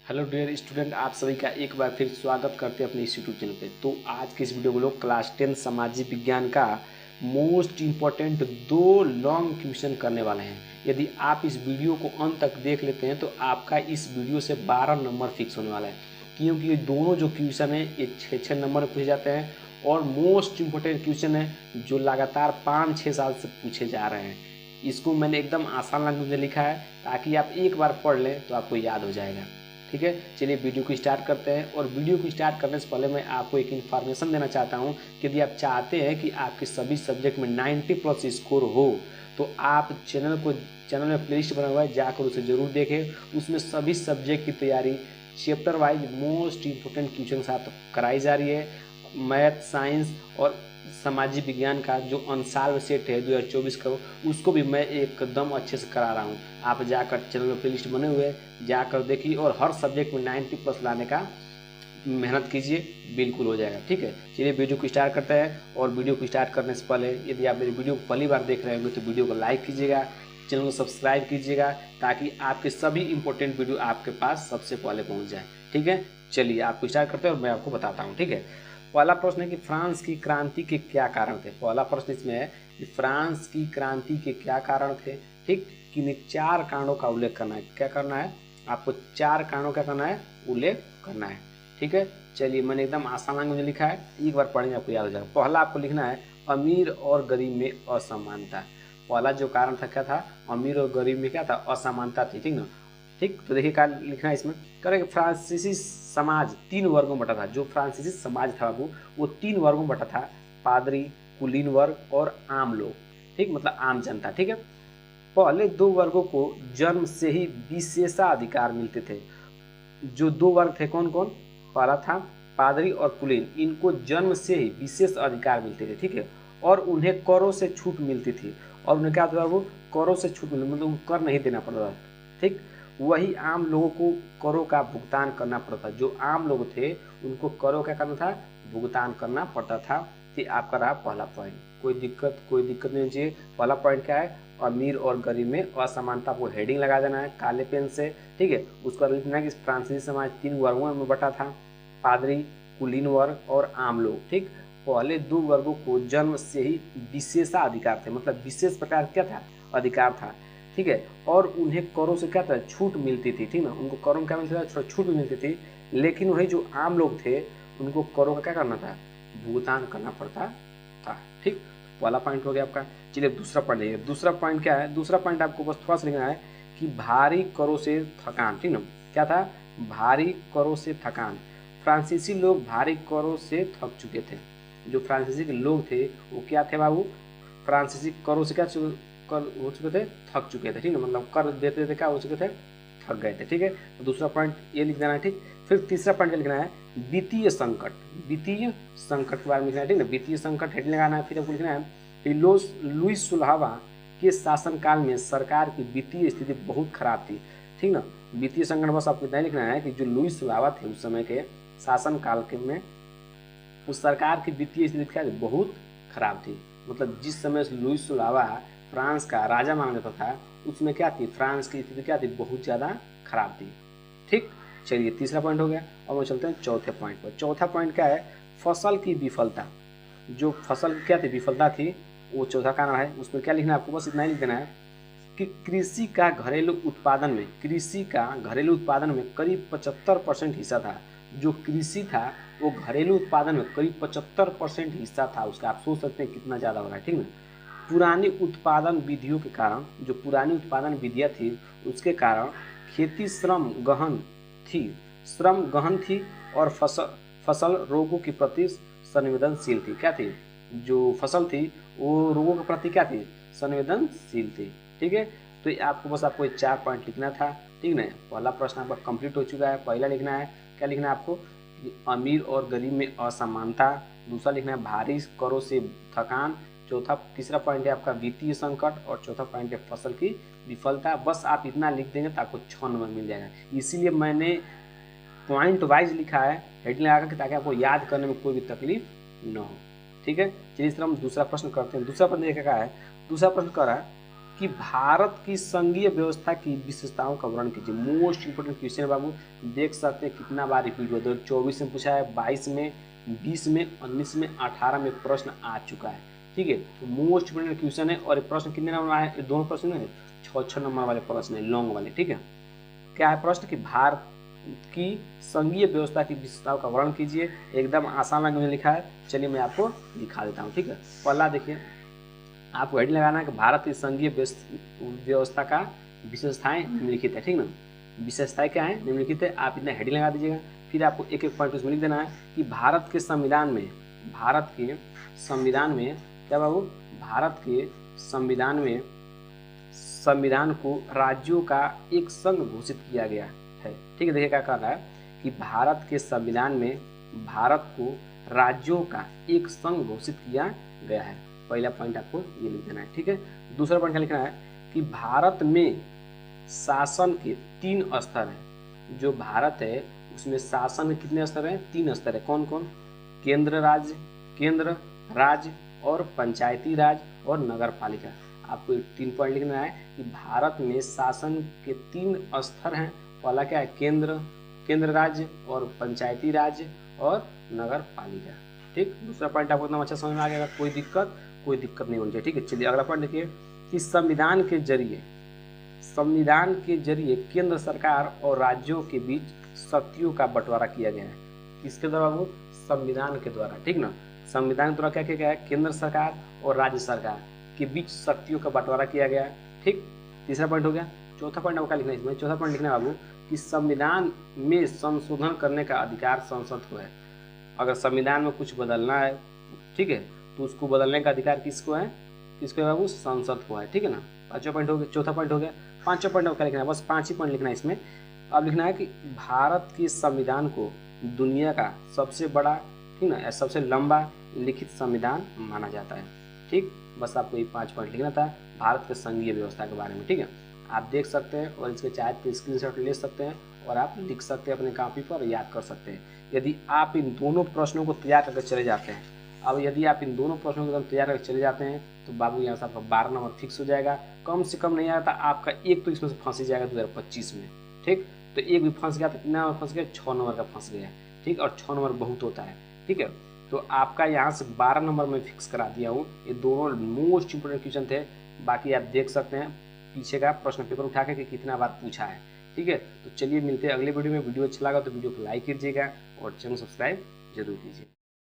Hello dear student, आप सभी का एक बार फिर स्वागत करते हैं अपने इस यूट्यूब चैनल पे। तो आज के इस वीडियो को लोग क्लास 10 सामाजिक विज्ञान का मोस्ट इम्पोर्टेंट 2 लॉन्ग क्वेश्चन करने वाले हैं। यदि आप इस वीडियो को अंत तक देख लेते हैं तो आपका इस वीडियो से 12 नंबर फिक्स होने वाला है, क्योंकि ये दोनों जो क्वेश्चन है ये 6-6 नंबर में पूछे जाते हैं और मोस्ट इम्पोर्टेंट क्वेश्चन है जो लगातार 5-6 साल से पूछे जा रहे हैं। इसको मैंने एकदम आसान लैंग्वेज में लिखा है ताकि आप एक बार पढ़ लें तो आपको याद हो जाएगा। ठीक है, चलिए वीडियो को स्टार्ट करते हैं। और वीडियो को स्टार्ट करने से पहले मैं आपको एक इन्फॉर्मेशन देना चाहता हूं कि यदि आप चाहते हैं कि आपके सभी सब्जेक्ट में 90+ स्कोर हो तो आप चैनल में प्लेलिस्ट बना हुआ है, जाकर उसे जरूर देखें। उसमें सभी सब्जेक्ट की तैयारी chapter wise most important question साथ कराई जा रही है। मैथ, साइंस और सामाजिक विज्ञान का जो अनसॉल्व सेट है 2024 का, उसको भी मैं एकदम अच्छे से करा रहा हूँ। आप जाकर चैनल में प्लेलिस्ट बने हुए जाकर देखिए और हर सब्जेक्ट में 90+ लाने का मेहनत कीजिए, बिल्कुल हो जाएगा। ठीक है, चलिए वीडियो को स्टार्ट करते हैं। और वीडियो को स्टार्ट करने से पहले यदि आप मेरी वीडियो को पहली बार देख रहे होंगे तो वीडियो को लाइक कीजिएगा, चैनल को सब्सक्राइब कीजिएगा ताकि आपके सभी इंपॉर्टेंट वीडियो आपके पास सबसे पहले पहुँच जाए। ठीक है, चलिए आपको स्टार्ट करते हैं और मैं आपको बताता हूँ। ठीक है, पहला प्रश्न है कि फ्रांस की क्रांति के क्या कारण थे। पहला प्रश्न इसमें है कि फ्रांस की क्रांति के क्या कारण थे। ठीक, किन्हीं 4 कारणों का उल्लेख करना है। क्या करना है आपको? 4 कारणों का करना है, उल्लेख करना है। ठीक है, चलिए मैंने एकदम आसान लैंग्वेज में लिखा है, एक बार पढ़ेंगे आपको याद हो जाएगा। पहला आपको लिखना है अमीर और गरीब में असमानता। पहला जो कारण था क्या था? अमीर और गरीब में क्या था? असमानता थी। ठीक ना? ठीक, तो देखिए क्या लिखना है इसमें। करेंगे फ्रांसीसी समाज 3 वर्गों में बटा था। जो फ्रांसीसी समाज था वो 3 वर्गों में बटा था। पादरी, कुलीन वर्ग और आम लोग। ठीक, मतलब आम जनता। ठीक है, पहले 2 वर्गों को जन्म से ही विशेषाधिकार मिलते थे। जो 2 वर्ग थे कौन कौन? पहला था पादरी और कुलीन, इनको जन्म से ही विशेष अधिकार मिलते थे। ठीक है, और उन्हें करों से छूट मिलती थी। और उन्हें क्या होता था? वो करों से छूट मिलती, मतलब कर नहीं देना पड़ता था। ठीक, वही आम लोगों को करों का भुगतान करना पड़ता था। जो आम लोग थे उनको करों का करना था, भुगतान करना पड़ता था। ठीक, आपका रहा पहला पॉइंट। कोई दिक्कत नहीं चाहिए। पहला पॉइंट क्या है? अमीर और गरीब में असमानता को हेडिंग लगा देना है काले पेन से। ठीक है, उसका लिखना है कि फ्रांसीसी समाज 3 वर्गों में बटा था। पादरी, कुलीन वर्ग और आम लोग। ठीक, पहले 2 वर्गों को जन्म से ही विशेषाधिकार थे, मतलब विशेष प्रकार क्या था? अधिकार था। ठीक है, और उन्हें करों से क्या था? छूट मिलती थी। ठीक ना, उनको करों में क्या मिलता था? छूट भी मिलती थी। लेकिन वही जो आम लोग थे उनको करों का क्या करना था? भुगतान करना पड़ता था। ठीक, पहला पॉइंट हो गया आपका। चलिए दूसरा पॉइंट देखिए। दूसरा पॉइंट क्या है? दूसरा पॉइंट आपको बस थोड़ा सा लिखना है कि भारी करों से थकान। ठीक ना, क्या था? भारी करों से थकान। फ्रांसीसी लोग भारी करों से थक चुके थे। जो फ्रांसीसी के लोग थे वो क्या थे बाबू? फ्रांसीसी करों से क्या कर हो चुके थे? थक चुके थे। ठीक है, मतलब कर देते थे, क्या हो चुके थे? थक गए थे। ठीक है, तो दूसरा पॉइंट ये लिख देना है। ठीक, फिर तीसरा पॉइंट लिखना है वित्तीय संकट। वित्तीय संकट के बारे में लिखना है। ठीक ना, वित्तीय संकट हेड लगाना है। फिर आपको लिखना है कि लुइस सुल्हावा के शासनकाल में सरकार की वित्तीय स्थिति बहुत खराब थी। ठीक ना, वित्तीय संकट बस आपको इतना लिखना है कि जो लुइस सुल्हावा थे उस समय के शासनकाल के में उस सरकार की वित्तीय स्थिति क्या थी? बहुत खराब थी। मतलब जिस समय लुइस सुल्हावा फ्रांस का राजा माना जाता था उसमें क्या थी? फ्रांस की स्थिति क्या थी? बहुत ज़्यादा खराब थी। ठीक, चलिए तीसरा पॉइंट हो गया। अब हम चलते हैं चौथे पॉइंट पर। चौथा पॉइंट क्या है? फसल की विफलता। जो फसल क्या थी? विफलता थी, वो चौथा कारण है। उसमें क्या लिखना है आपको? बस इतना ही लिख देना है कि कृषि का घरेलू उत्पादन में करीब 75% हिस्सा था। जो कृषि था वो घरेलू उत्पादन में करीब 75% हिस्सा था उसका। आप सोच सकते हैं कितना ज़्यादा हो रहा है। ठीक ना, पुरानी उत्पादन विधियों के कारण, जो पुरानी उत्पादन विधियाँ थी उसके कारण खेती श्रम गहन थी और फसल रोगों के प्रति संवेदनशील थी। क्या थी? जो फसल थी वो रोगों के प्रति क्या थी? संवेदनशील थी। ठीक है, तो आपको 4 पॉइंट लिखना था। ठीक ना, पहला प्रश्न आपका कंप्लीट हो चुका है। पहला लिखना है, क्या लिखना है आपको? कि अमीर और गरीब में असमानता। दूसरा लिखना है भारी करों से थकान। तीसरा पॉइंट है आपका वित्तीय संकट और चौथा पॉइंट है फसल की विफलता। बस आप इतना लिख देंगे तो आपको 6 नंबर मिल जाएगा। इसीलिए मैंने पॉइंट वाइज लिखा है हेडिंग लगा कर, ताकि आपको याद करने में कोई भी तकलीफ न हो। ठीक है, चलिए इस तरह हम दूसरा प्रश्न करते हैं। दूसरा प्रश्न देखा क्या है? दूसरा प्रश्न कर रहा है कि भारत की संघीय व्यवस्था की विशेषताओं का वर्णन कीजिए। मोस्ट इंपोर्टेंट क्वेश्चन है बाबू, देख सकते हैं कितना बार रिपीट हुआ। 2024 में पूछा है, 22 में, 20 में, 19 में, 18 में प्रश्न आ चुका है। ठीक है, तो मोस्ट इंपोर्टेंट क्वेश्चन है। और ये प्रश्न कितने नंबर आए हैं? दोनों प्रश्न है 6 नंबर वाले प्रश्न है, लॉन्ग वाले। ठीक है, क्या है प्रश्न कि भारत की संघीय व्यवस्था की विशेषताओं का वर्णन कीजिए। एकदम आसान लैंग्वेज में लिखा है, चलिए मैं आपको दिखा देता हूँ। ठीक है, पहला देखिए, आपको हेडिंग लगाना है कि भारत की संघीय व्यवस्था का विशेषताएं निम्नलिखित है। ठीक ना, विशेषताएं क्या है? निम्नलिखित है। आप इतना हेडिंग लगा दीजिएगा। फिर आपको एक एक पॉइंट उसमें लिख देना है कि भारत के संविधान में क्या बाबू, भारत के संविधान को राज्यों का एक संघ घोषित किया गया है। ठीक है, देखिए क्या कह रहा है कि भारत के संविधान में भारत को राज्यों का एक संघ घोषित किया गया है। पहला पॉइंट आपको ये लिख देना है। ठीक है, दूसरा पॉइंट क्या लिखना है कि भारत में शासन के 3 स्तर हैं। जो भारत है उसमें शासन के कितने स्तर हैं? 3 स्तर है। कौन कौन? केंद्र राज्य और पंचायती राज और नगर पालिका। आपको 3 पॉइंट लिखना है कि भारत में शासन के 3 स्तर हैं। पहला क्या है? केंद्र राज्य और पंचायती राज और नगर पालिका। ठीक, दूसरा पॉइंट आपको इतना अच्छा समझ में आ गया, कोई दिक्कत नहीं होनी चाहिए। ठीक है, चलिए अगला पॉइंट देखिए कि संविधान के जरिए केंद्र सरकार और राज्यों के बीच शक्तियों का बंटवारा किया गया है। किसके द्वारा? वो संविधान के द्वारा। ठीक ना, संविधान के द्वारा क्या किया गया है? केंद्र सरकार और राज्य सरकार के बीच शक्तियों का बंटवारा किया गया है। ठीक, तीसरा पॉइंट हो गया। चौथा पॉइंट आपको क्या लिखना है इसमें? चौथा पॉइंट लिखना है बाबू कि संविधान में संशोधन करने का अधिकार संसद को है। अगर संविधान में कुछ बदलना है, ठीक है, तो उसको बदलने का अधिकार किसको है बाबू? संसद को है। ठीक है ना, पांचवा पॉइंट हो गया, चौथा पॉइंट हो गया। पांचवा पॉइंट क्या लिखना है? बस 5 ही पॉइंट लिखना है इसमें। अब लिखना है कि भारत के संविधान को दुनिया का सबसे बड़ा, ठीक ना, सबसे लंबा लिखित संविधान माना जाता है। ठीक, बस आपको ये 5 पॉइंट लिखना था भारत के संघीय व्यवस्था के बारे में। ठीक है, आप देख सकते हैं और इसके चाहे तो स्क्रीनशॉट ले सकते हैं और आप लिख सकते हैं अपने कॉपी पर, याद कर सकते हैं। यदि आप इन दोनों प्रश्नों को तैयार करके चले जाते हैं, तो बाबू यहाँ से आपका 12 नंबर फिक्स हो जाएगा। कम से कम नहीं आता आपका एक तो इसमें से फंस ही जाएगा 2025 में। ठीक, तो एक भी फंस गया तो कितना नंबर फंस गया? 6 नंबर का फंस गया। ठीक, और 6 नंबर बहुत होता है। ठीक है, तो आपका यहाँ से 12 नंबर में फिक्स करा दिया हूँ। ये दोनों मोस्ट इंपोर्टेंट क्वेश्चन थे। बाकी आप देख सकते हैं पीछे का प्रश्न पेपर उठा के कि कितना बार पूछा है। ठीक है, तो चलिए मिलते हैं अगले वीडियो में। वीडियो अच्छा लगा तो वीडियो को लाइक कीजिएगा और चैनल सब्सक्राइब जरूर कीजिए।